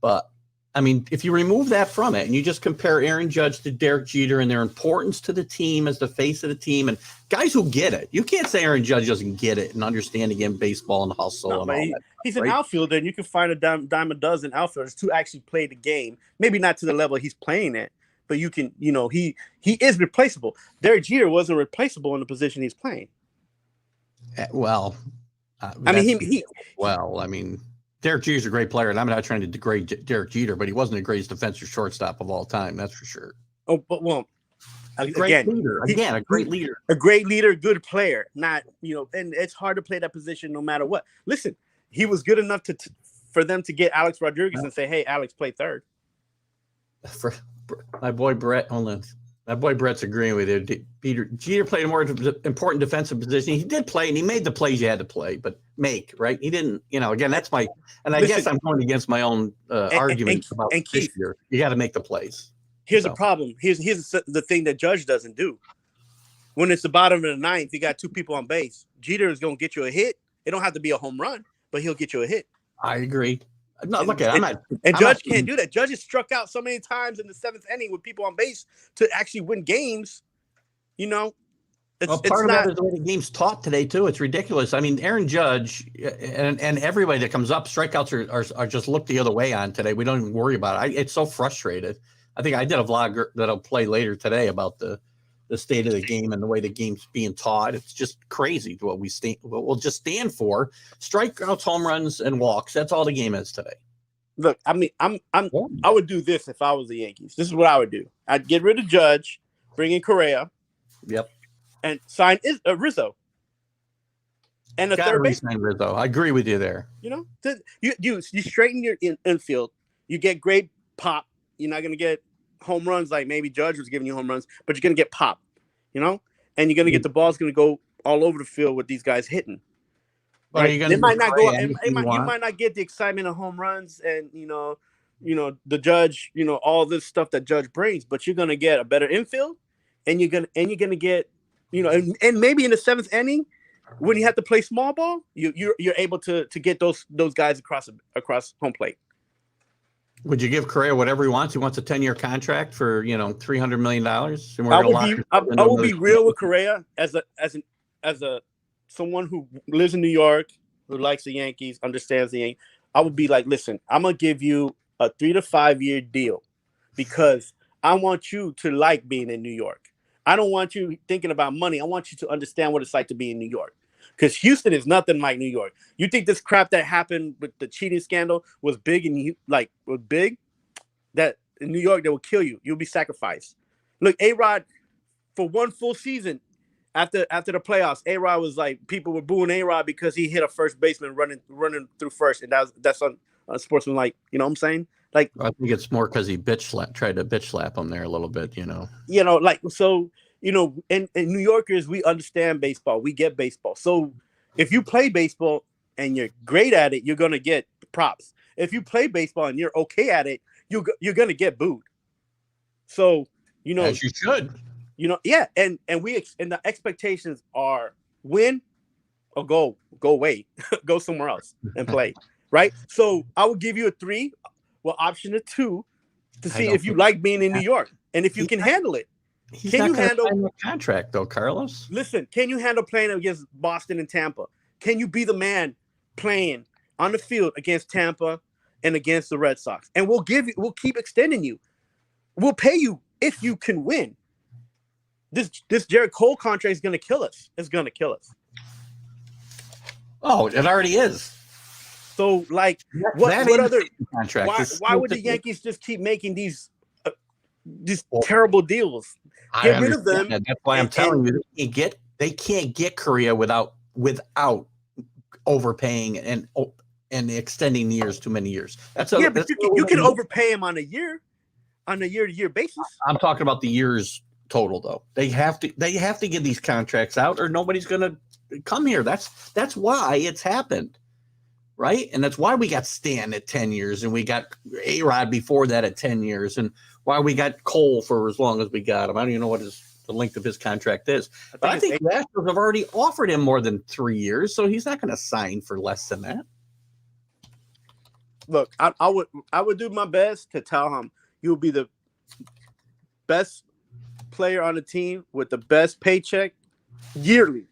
But I mean, if you remove that from it and you just compare Aaron Judge to Derek Jeter and their importance to the team as the face of the team and guys who get it, you can't say Aaron Judge doesn't get it and understand again baseball and hustle and all that. He's an outfielder, and you can find a dime a dozen outfielders to actually play the game. Maybe not to the level he's playing at, but you can, he is replaceable. Derek Jeter wasn't replaceable in the position he's playing. Well, Derek Jeter's a great player, and I'm not trying to degrade Derek Jeter, but he wasn't the greatest defensive shortstop of all time. That's for sure. Oh, but a great leader, a great leader, good player. Not and it's hard to play that position no matter what. Listen, he was good enough for them to get Alex Rodriguez and say, "Hey, Alex, play third." For my boy Brett, hold on. My boy Brett's agreeing with you. Jeter played a more important defensive position. He did play, and he made the plays you had to play, but right? He didn't, again, that's I guess I'm going against my own argument about this year. You got to make the plays. Here's the problem. Here's the thing that Judge doesn't do. When it's the bottom of the ninth, you got two people on base. Jeter is going to get you a hit. It don't have to be a home run, but he'll get you a hit. I agree. No, Judge can't do that. Judge has struck out so many times in the seventh inning with people on base to actually win games. Part of that is the way the game's taught today too. It's ridiculous. I mean, Aaron Judge and everybody that comes up, strikeouts are just looked the other way on today. We don't even worry about it. It's so frustrated. I think I did a vlog that I'll play later today about the state of the game and the way the game's being taught. It's just crazy what we'll just stand for. Strikeouts, home runs, and walks. That's all the game is today. Look, I mean, I would do this if I was the Yankees. This is what I would do. I'd get rid of Judge, bring in Correa. Yep. And sign Rizzo. And the third base. Rizzo. I agree with you there. You straighten your infield. You get great pop. You're not going to get home runs like maybe Judge was giving you home runs, but you're going to get pop, and you're going to get the ball's going to go all over the field with these guys hitting. Right? It might not go. You might not get the excitement of home runs and the Judge, all this stuff that Judge brings, but you're going to get a better infield, and you're going to get and maybe in the seventh inning when you have to play small ball, you're able to get those guys across home plate. Would you give Correa whatever he wants? He wants a 10-year contract for $300 million. I will be real with Correa as someone who lives in New York, who likes the Yankees, understands the Yankees. I would be like, listen, I'm gonna give you a 3 to 5 year deal because I want you to like being in New York. I don't want you thinking about money. I want you to understand what it's like to be in New York. Because Houston is nothing like New York. You think this crap that happened with the cheating scandal was big that in New York they will kill you. You'll be sacrificed. Look, A-Rod, for one full season after the playoffs, A-Rod was like, people were booing A-Rod because he hit a first baseman running through first, and that's unsportsmanlike. You know what I'm saying? Like, I think it's more because he tried to bitch slap him there a little bit. And New Yorkers, we understand baseball. We get baseball. So if you play baseball and you're great at it, you're going to get props. If you play baseball and you're okay at it, you're going to get booed. So, as you should, yeah. And the expectations are win or go away, go somewhere else and play. Right. So I will give you a 3, option a 2 to see if you like being in New York and if you can handle it. Can you handle a contract though, Carlos? Listen, can you handle playing against Boston and Tampa? Can you be the man playing on the field against Tampa and against the Red Sox? And we'll keep extending you. We'll pay you if you can win. This Jared Cole contract is going to kill us. It's going to kill us. Oh, it already is. So, like, what other contract? Why would the Yankees just keep making these terrible deals? Get rid of them. That's why I'm telling you, they can't get Correa without overpaying and extending the years too many years. But you can overpay him on a year-to-year basis. I'm talking about the years total, though. They have to get these contracts out, or nobody's going to come here. That's why it's happened, right? And that's why we got Stan at 10 years, and we got A-Rod before that at 10 years, and why we got Cole for as long as we got him. I don't even know what the length of his contract is. But I think the Astros have already offered him more than 3 years, so he's not going to sign for less than that. look, I would do my best to tell him you'll be the best player on the team with the best paycheck yearly.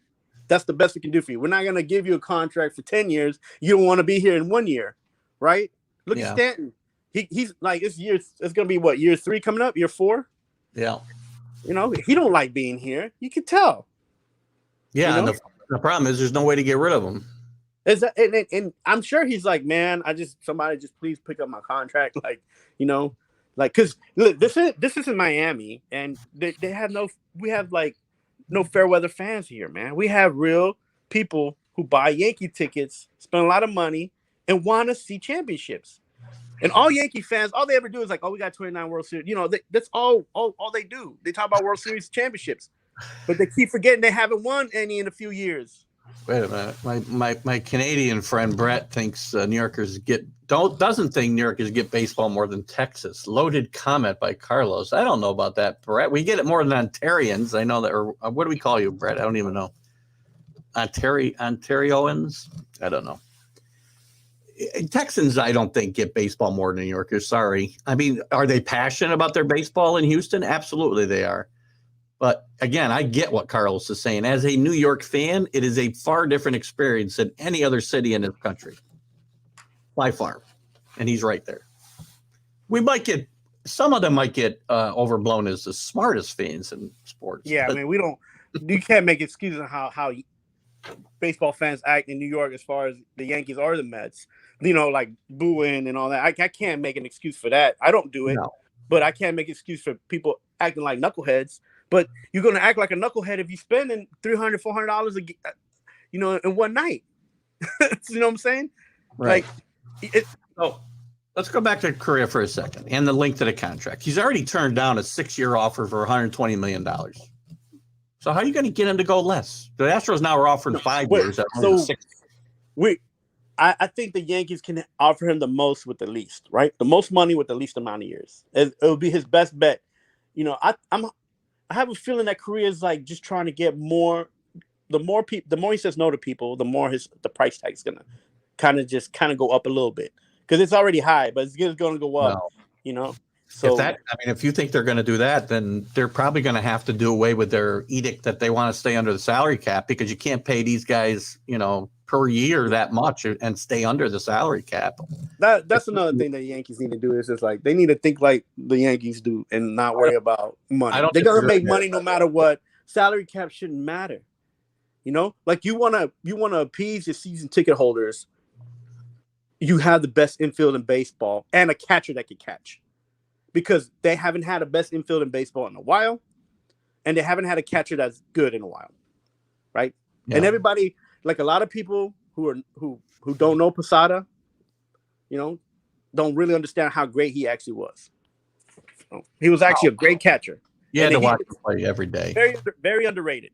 That's the best we can do for you. We're not going to give you a contract for 10 years. You don't want to be here in 1 year, right? Look at Stanton. He's like, it's going to be what, year 3 coming up, year 4? Yeah. He don't like being here. You can tell. Yeah, and the problem is there's no way to get rid of him. And I'm sure he's like, man, somebody just please pick up my contract. Because look, this is in Miami, and we have no fair weather fans here, man. We have real people who buy Yankee tickets, spend a lot of money, and want to see championships. And all Yankee fans, all they ever do is like, oh, we got 29 World Series. That's all they do. They talk about World Series championships, but they keep forgetting they haven't won any in a few years. Wait a minute. My Canadian friend Brett thinks New Yorkers doesn't think New Yorkers get baseball more than Texas. Loaded comment by Carlos. I don't know about that, Brett. We get it more than Ontarians. I know that. Or what do we call you, Brett? I don't even know. Ontarioans? I don't know. Texans, I don't think, get baseball more than New Yorkers. Sorry. I mean, are they passionate about their baseball in Houston? Absolutely, they are. But again, I get what Carlos is saying. As a New York fan, it is a far different experience than any other city in this country, by far. And he's right there. Some of them might get overblown as the smartest fans in sports. Yeah, I mean, you can't make excuses on how baseball fans act in New York as far as the Yankees or the Mets. Like booing and all that. I can't make an excuse for that. I don't do it, but I can't make an excuse for people acting like knuckleheads. But you're going to act like a knucklehead if you're spending $300, $400 in one night. You know what I'm saying? Right. So let's go back to Correa for a second and the link to the contract. He's already turned down a 6-year offer for $120 million. So how are you going to get him to go less? The Astros now are offering 5 years. I think the Yankees can offer him the most with the least, right? The most money with the least amount of years. It would be his best bet. I have a feeling that Correa is like just trying to get more. The more he says no to people, the more the price tag is gonna kind of go up a little bit because it's already high, but it's going to go up. So if you think they're going to do that, then they're probably going to have to do away with their edict that they want to stay under the salary cap because you can't pay these guys, per year that much and stay under the salary cap. That's another thing that the Yankees need to do is just like they need to think like the Yankees do and not worry about money. They're going to make money no matter what. Salary cap shouldn't matter. Like you want to appease your season ticket holders. You have the best infield in baseball and a catcher that can catch. Because they haven't had a best infield in baseball in a while, and they haven't had a catcher that's good in a while, right? Yeah. And everybody, like a lot of people who don't know Posada, don't really understand how great he actually was. He was actually a great catcher. Yeah, to watch him play every day. Very, very underrated.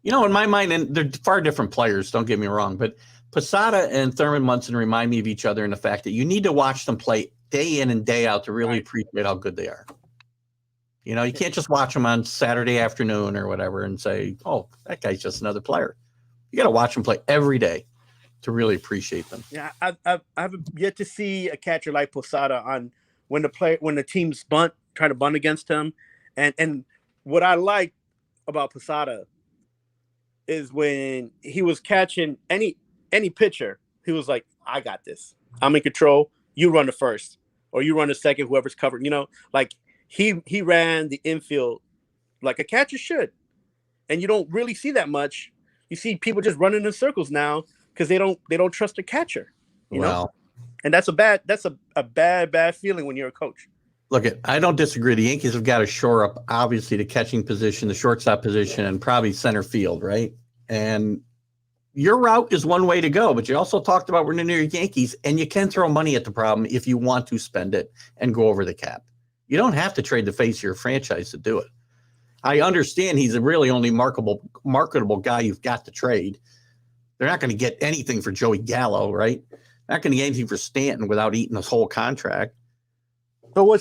In my mind, and they're far different players. Don't get me wrong, but Posada and Thurman Munson remind me of each other in the fact that you need to watch them play day in and day out to really appreciate how good they are. You can't just watch them on Saturday afternoon or whatever and say, oh, that guy's just another player. You got to watch them play every day to really appreciate them. Yeah, I haven't yet to see a catcher like Posada on when the teams try to bunt against him. And what I like about Posada is when he was catching any pitcher, he was like, I got this. I'm in control. You run the first or you run the second, whoever's covered, like he ran the infield like a catcher should. And you don't really see that much. You see people just running in circles now because they don't trust the catcher, you know? And that's a bad feeling when you're a coach. Look, I don't disagree. The Yankees have got to shore up, obviously, the catching position, the shortstop position, and probably center field, right? And your route is one way to go, but you also talked about we're the New York Yankees, and you can throw money at the problem if you want to spend it and go over the cap. You don't have to trade the face of your franchise to do it. I understand he's a really only marketable guy you've got to trade. They're not going to get anything for Joey Gallo, right? Not going to get anything for Stanton without eating this whole contract. So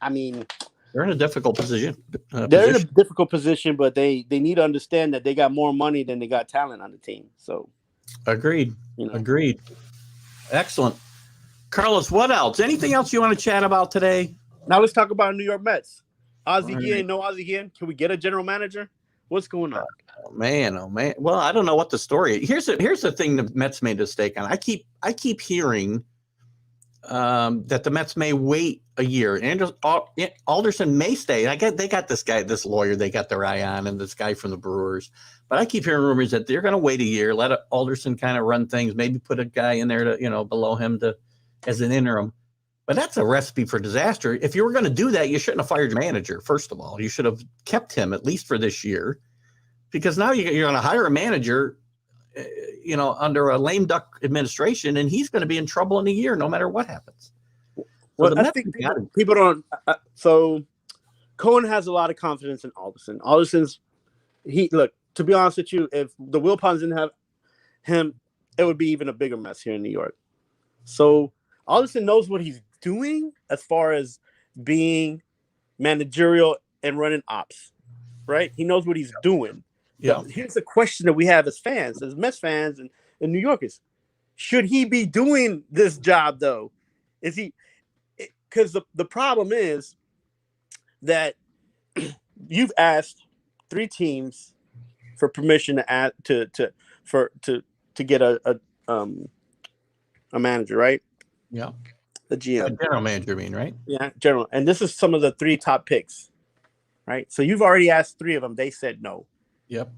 they're in a difficult position. They're in a difficult position, but they need to understand that they got more money than they got talent on the team. So, agreed. Agreed. Excellent. Carlos, what else? Anything else you want to chat about today? Now let's talk about New York Mets. Ozzie All Guillen, right. no Ozzie Guillen. Can we get a general manager? What's going on? Oh man. Well, I don't know what the story is. Here's the thing the Mets made a mistake on. I keep hearing that the Mets may wait a year. Alderson may stay. They got this lawyer they got their eye on, and this guy from the Brewers. But I keep hearing rumors that they're going to wait a year, let Alderson kind of run things, maybe put a guy in there to below him as an interim. But that's a recipe for disaster. If you were going to do that, you shouldn't have fired your manager. First of all, you should have kept him at least for this year, because now you're going to hire a manager, under a lame duck administration, and he's going to be in trouble in a year, no matter what happens. Well, I think people don't. So Cohen has a lot of confidence in Alderson. To be honest with you, if the Wilpons didn't have him, it would be even a bigger mess here in New York. So Alderson knows what he's doing as far as being managerial and running ops, right? He knows what he's doing. Yeah. Here's the question that we have as fans, as Mets fans and New Yorkers. Should he be doing this job, though? Is he? Because the problem is that you've asked 3 teams for permission to get a manager, right? Yeah. The GM. A general manager, I mean, right? Yeah, general. And this is some of the 3 top picks, right? So you've already asked 3 of them. They said no. Yep.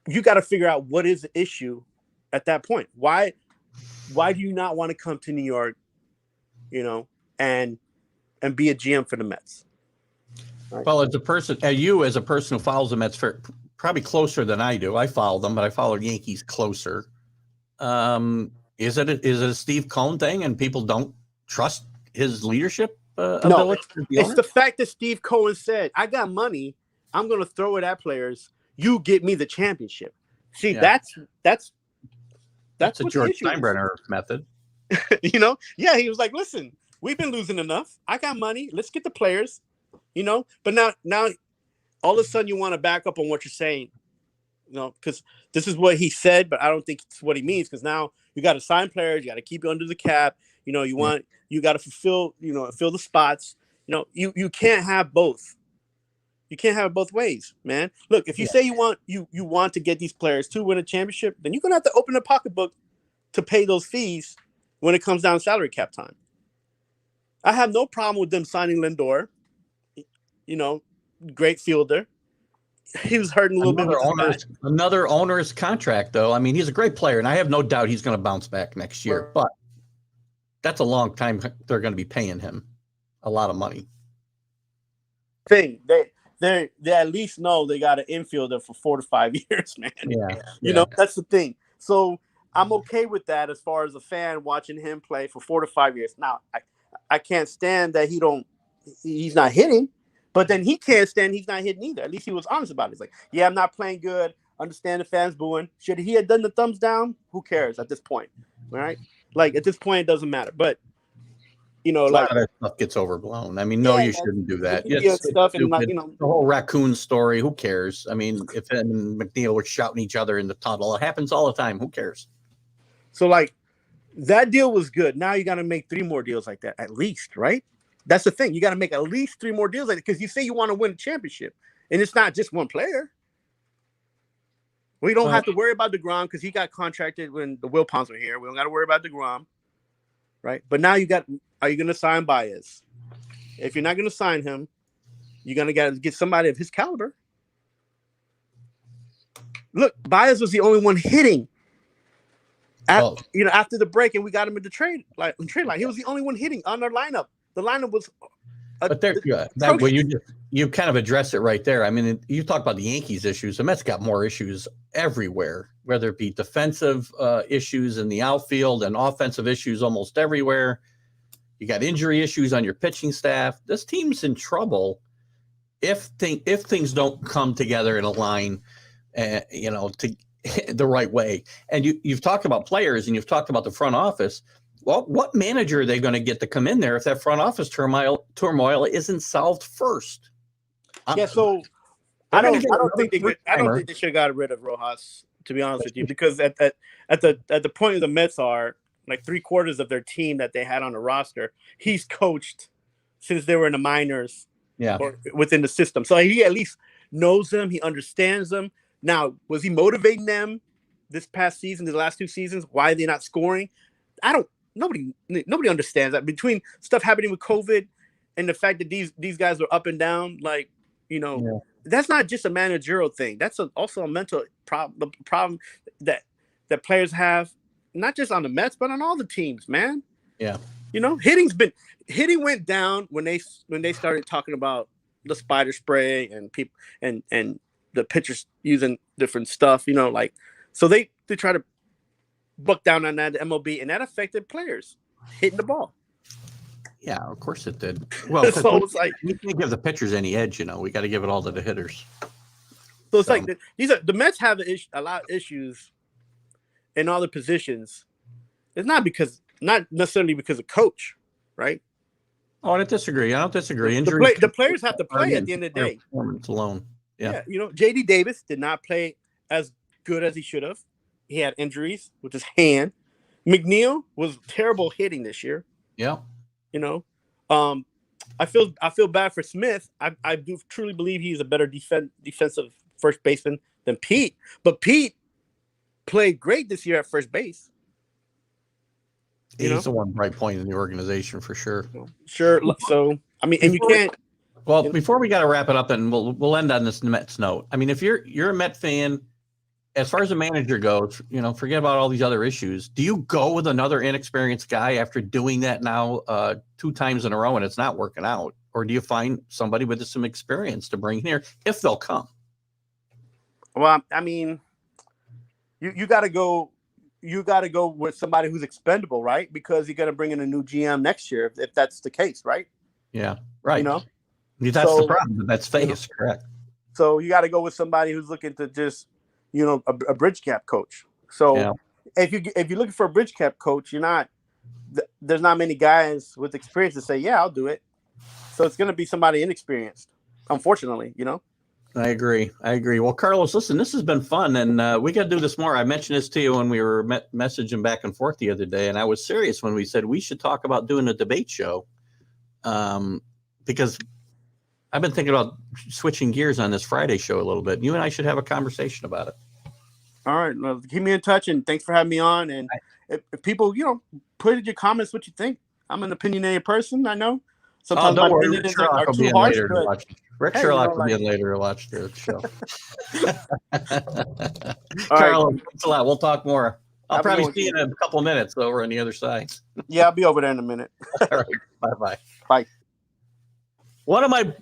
You got to figure out what is the issue at that point. Why do you not want to come to New York, and be a GM for the Mets? Right. Well, as a person who follows the Mets probably closer than I do. I follow them, but I follow the Yankees closer. Is it a Steve Cohen thing, and people don't trust his leadership ability? It's the fact that Steve Cohen said, "I got money. I'm going to throw it at players. You get me the championship." See, that's a George Steinbrenner method. Yeah, he was like, "Listen, we've been losing enough. I got money. Let's get the players." But now, all of a sudden, you want to back up on what you're saying, because this is what he said, but I don't think it's what he means. Because now you got to sign players, you got to keep you under the cap. You got to fill the spots. You can't have both. You can't have it both ways, man. Look, if you say you want to get these players to win a championship, then you're gonna have to open a pocketbook to pay those fees when it comes down to salary cap time. I have no problem with them signing Lindor. Great fielder. He was hurting a little bit. Another owner's contract, though. I mean, he's a great player, and I have no doubt he's going to bounce back next year. But that's a long time they're going to be paying him a lot of money. They at least know they got an infielder for 4 to 5 years, man. Yeah. That's the thing. So I'm okay with that as far as a fan watching him play for 4 to 5 years. Now, I can't stand that he's not hitting, but then he can't stand he's not hitting either. At least he was honest about it. He's like, yeah, I'm not playing good. Understand the fans booing. Should he have done the thumbs down? Who cares at this point? All right. Like at this point, it doesn't matter. But a lot of that stuff gets overblown. I mean, you shouldn't do that. Stuff and the whole raccoon story. Who cares? I mean, if him and McNeil were shouting each other in the tunnel, it happens all the time. Who cares? So that deal was good. Now you got to make 3 more deals like that at least, right? That's the thing. You got to make at least 3 more deals like that because you say you want to win a championship, and it's not just one player. We don't have to worry about DeGrom because he got contracted when the Wilpons were here. We don't got to worry about DeGrom, right? But now are you going to sign Baez? If you're not going to sign him, you're going to get somebody of his caliber. Look, Baez was the only one hitting. After the break, and we got him in the trade line. He was the only one hitting on our lineup. The lineup was. You kind of addressed it right there. I mean, you talk about the Yankees issues. The Mets got more issues everywhere, whether it be defensive issues in the outfield and offensive issues almost everywhere. You got injury issues on your pitching staff. This team's in trouble if things don't come together in a line, to the right way. And you've talked about players and you've talked about the front office. Well, what manager are they going to get to come in there if that front office turmoil isn't solved first? So I don't think they should have got rid of Rojas, to be honest with you, because at the point of the Mets are like 3/4 of their team that they had on the roster, he's coached since they were in the minors or within the system. So he at least knows them. He understands them. Now, was he motivating them this past season, the last 2 seasons? Why are they not scoring? Nobody understands that. Between stuff happening with COVID and the fact that these guys are up and down, like, that's not just a managerial thing. That's also a mental problem. The problem that players have, not just on the Mets, but on all the teams, man. Yeah. Hitting went down when they started talking about the spider spray and people and the pitchers using different stuff, like, so they try to buck down on that, the MLB, and that affected players hitting the ball. Yeah, of course it did. Well, so it's like we can't give the pitchers any edge, we got to give it all to the hitters. So it's like the Mets have a lot of issues in all the positions. It's not necessarily because of coach, right? Oh, I disagree. I don't disagree. The players have to play at the end of the day. Performance alone. Yeah. J.D. Davis did not play as good as he should have. He had injuries with his hand. McNeil was terrible hitting this year. Yeah. I feel bad for Smith. I do truly believe he's a better defensive first baseman than Pete. But Pete played great this year at first base. He's the one bright point in the organization for sure. Sure. So I mean, and you can't. Well, before we got to wrap it up, and we'll end on this Mets note. I mean, if you're a Met fan, as far as the manager goes, forget about all these other issues. Do you go with another inexperienced guy after doing that now 2 times in a row and it's not working out? Or do you find somebody with some experience to bring here if they'll come? Well, I mean, you got to go. You got to go with somebody who's expendable, right? Because you're going to bring in a new GM next year if that's the case, right? Yeah, right. That's the problem. That's face, correct. So you got to go with somebody who's looking to just, a bridge cap coach. So if you're looking for a bridge cap coach, there's not many guys with experience to say, yeah, I'll do it. So it's going to be somebody inexperienced, unfortunately, I agree. Well, Carlos, listen, this has been fun, and we got to do this more. I mentioned this to you when we were messaging back and forth the other day, and I was serious when we said we should talk about doing a debate show, because I've been thinking about switching gears on this Friday show a little bit. You and I should have a conversation about it. All right. Well, keep me in touch, and thanks for having me on. And if people, put in your comments what you think. I'm an opiniopinated person, I know. Sometimes don't my worry, opinions are too harsh. Rick Sherlock will be in later to watch the show. Carlos, thanks a lot. We'll talk more. I'll probably see you in a couple of minutes over on the other side. Yeah, I'll be over there in a minute. All right. Bye-bye. Bye. One of my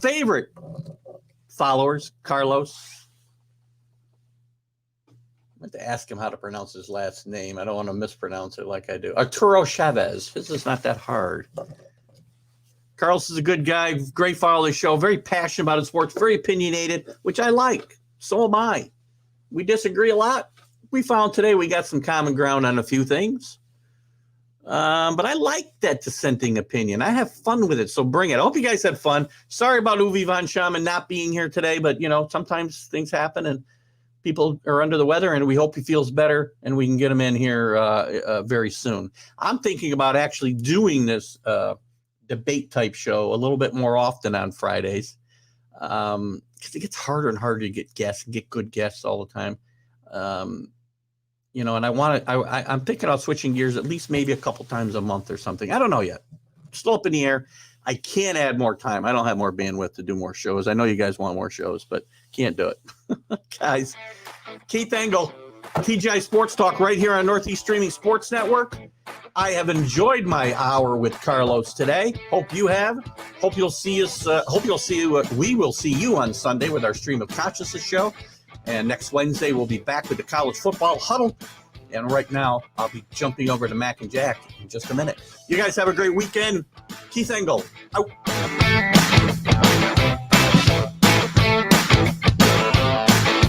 favorite followers, Carlos. I have to ask him how to pronounce his last name. I don't want to mispronounce it like I do. Arturo Chavez. This is not that hard. Carlos is a good guy, great follower of the show, very passionate about his sports, very opinionated, which I like. So am I. We disagree a lot. We found today we got some common ground on a few things. But I like that dissenting opinion. I have fun with it, so bring it. I hope you guys had fun. Sorry about Uwe von Schaman not being here today, but, sometimes things happen and people are under the weather, and we hope he feels better and we can get him in here very soon. I'm thinking about actually doing this debate type show a little bit more often on Fridays, because it gets harder and harder to get good guests all the time. And I'm thinking about switching gears at least maybe a couple times a month or something. I don't know yet. Still up in the air. I can't add more time. I don't have more bandwidth to do more shows. I know you guys want more shows, but can't do it. Guys, Keith Engel, TGI Sports Talk right here on Northeast Streaming Sports Network. I have enjoyed my hour with Carlos today. Hope you have. Hope you'll see us. We will see you on Sunday with our Stream of Consciousness show. And next Wednesday, we'll be back with the College Football Huddle. And right now, I'll be jumping over to Mac and Jack in just a minute. You guys have a great weekend. Keith Engel, out.